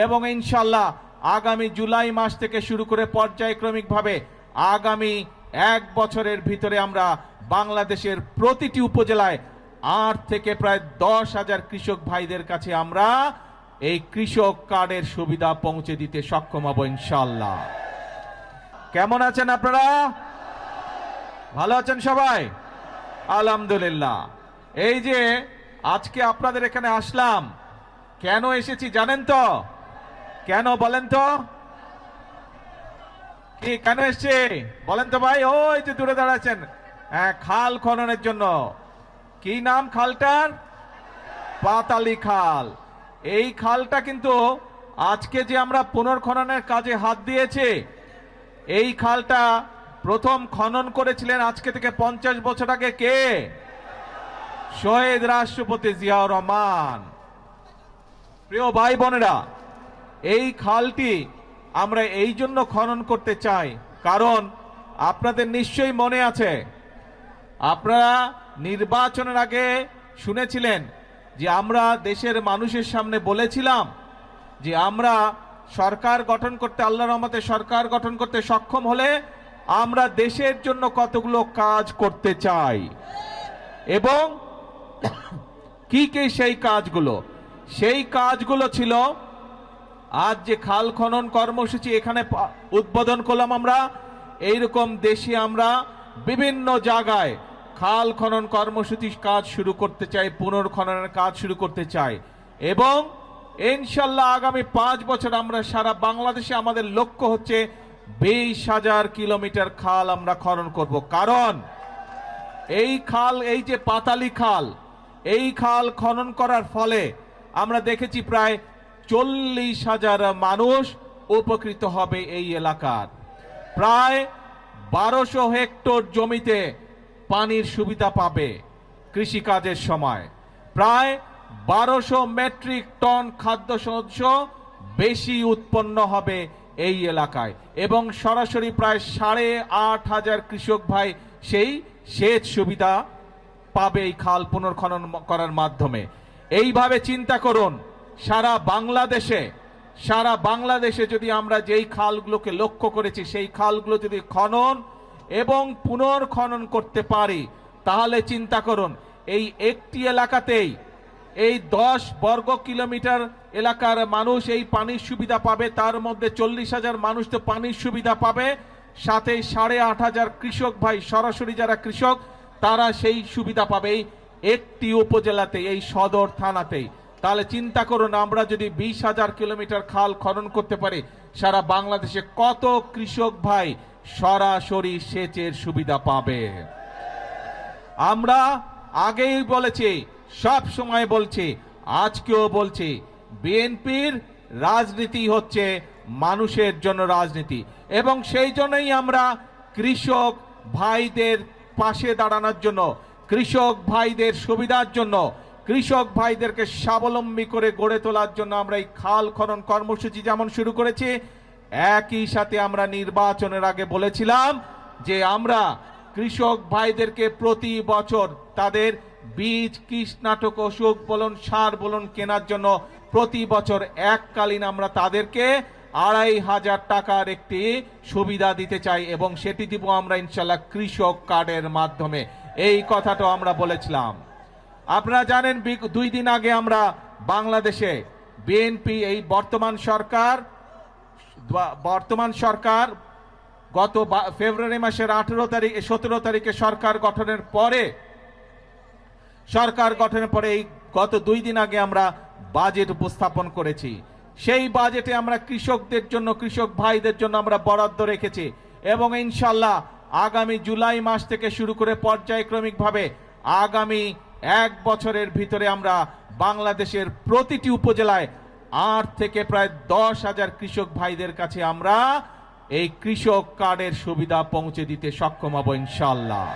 এবং ইনশাল্লাহ আগামী জুলাই মাস থেকে শুরু করে পর্যায়ক্রমিকভাবে আগামী 1 বছরের ভিতরে আমরা বাংলাদেশের প্রতিটি উপজেলায় 8 থেকে প্রায় 10,000 কৃষক ভাইদের কাছে আমরা এই কৃষক কার্ডের সুবিধা পৌঁছে দিতে সক্ষম হব ইনশাআল্লাহ। কেমন আছেন আপনারা? ভালো আছেন সবাই? আলহামদুলিল্লাহ। এই যে আজকে আপনাদের এখানে আসলাম, কেন এসেছি জানেন তো? কেন বলেন তো? কি কেন এসছে বলেন তো ভাই? ওই যে দূরে দাঁড়াচ্ছেন, হ্যাঁ, খাল খননের জন্য। কি নাম খালটার? পাতালি খাল। এই খালটা কিন্তু আজকে যে আমরা পুনর্খননের কাজে হাত দিয়েছে, এই খালটা প্রথম খনন করেছিলেন আজকে থেকে 50 বছর আগে কে? শহীদ রাষ্ট্রপতি জিয়াউর রহমান। প্রিয় ভাই বোনেরা, এই খালটি আমরা এই জন্য খনন করতে চাই, কারণ আপনাদের নিশ্চয়ই মনে আছে, আপনারা নির্বাচনের আগে শুনেছিলেন যে আমরা দেশের মানুষের সামনে বলেছিলাম যে আমরা সরকার গঠন করতে, আল্লাহর রহমতে সরকার গঠন করতে সক্ষম হলে আমরা দেশের জন্য কতগুলো কাজ করতে চাই, এবং কি কি সেই কাজগুলো। সেই কাজগুলো ছিল আজ যে খাল খনন কর্মসূচি এখানে উদ্বোধন করলাম আমরা। এইরকম দেশে আমরা বিভিন্ন জায়গায় খাল খনন কর্মসূচির কাজ শুরু করতে চাই, পুনর্খননের কাজ শুরু করতে চাই, এবং ইনশাল্লাহ আগামী 5 বছর আমরা সারা বাংলাদেশে আমাদের লক্ষ্য হচ্ছে 20,000 কিলোমিটার খাল আমরা খনন করব। কারণ এই খাল, এই যে পাতালি খাল, এই খাল খনন করার ফলে আমরা দেখেছি প্রায় 40,000 মানুষ উপকৃত হবে এই এলাকার। প্রায় 1200 হেক্টর জমিতে পানির সুবিধা পাবে কৃষিকাজের সময়। প্রায় 1200 মেট্রিক টন খাদ্যশস্য বেশি উৎপন্ন হবে এই এলাকায়, এবং সরাসরি প্রায় 8,500 কৃষক ভাই সেই সেচ সুবিধা পাবে এই খাল পুনর্খনন করার মাধ্যমে। এইভাবে চিন্তা করুন, সারা বাংলাদেশে যদি আমরা যেই খালগুলোকে লক্ষ্য করেছি সেই খালগুলো যদি খনন এবং পুনর্খনন করতে পারি, তাহলে চিন্তা করুন এই একটি এলাকাতেই এই 10 বর্গ কিলোমিটার এলাকার মানুষ এই পানির সুবিধা পাবে। তার মধ্যে 40,000 মানুষ তো পানির সুবিধা পাবে, সাথে 8,500 কৃষক ভাই সরাসরি যারা কৃষক তারা সেই সুবিধা পাবে একটি উপজেলাতে, এই সদর থানাতেই। তাহলে চিন্তা করুন, আমরা যদি 20,000 কিলোমিটার খাল খনন করতে পারি, সারা বাংলাদেশে কত কৃষক ভাই সরাসরি সেচের সুবিধা পাবে। আমরা আগেই বলেছি, সব সময় বলছি, আজকেও বলছি, বিএনপির রাজনীতি হচ্ছে মানুষের জন্য রাজনীতি, এবং সেই জন্যই আমরা কৃষক ভাইদের পাশে দাঁড়ানোর জন্য, কৃষক ভাইদের সুবিধার জন্য, কৃষক ভাইদেরকে স্বাবলম্বী করে গড়ে তোলার জন্য আমরা এই খাল খনন কর্মসূচি যেমন শুরু করেছি, একই সাথে আমরা নির্বাচনের আগে বলেছিলাম যে আমরা কৃষক ভাইদেরকে প্রতি বছর তাদের বীজ, কীটনাশক, ওষুধ বলুন, সার বলুন কেনার জন্য প্রতি বছর এককালীন আমরা তাদেরকে 2,500 টাকার একটি সুবিধা দিতে চাই, এবং সেটি দিব আমরা ইনশাল্লাহ কৃষক কার্ডের মাধ্যমে। এই কথাটা আমরা বলেছিলাম। আপনারা জানেন 2 দিন আগে আমরা বাংলাদেশে বিএনপি, এই বর্তমান সরকার গত ফেব্রুয়ারি মাসের 17 তারিখে সরকার গঠনের পরে এই গত 2 দিন আগে আমরা বাজেট উপস্থাপন করেছি। সেই বাজেটে আমরা কৃষকদের জন্য, কৃষক ভাইদের জন্য আমরা বরাদ্দ রেখেছি, এবং ইনশাল্লাহ আগামী জুলাই মাস থেকে শুরু করে পর্যায়ক্রমিকভাবে আগামী 1 বছরের ভিতরে আমরা বাংলাদেশের প্রতিটি উপজেলায় 8 থেকে প্রায় 10,000 কৃষক ভাইদের কাছে আমরা এই কৃষক কার্ডের সুবিধা পৌঁছে দিতে সক্ষম হব ইনশাআল্লাহ।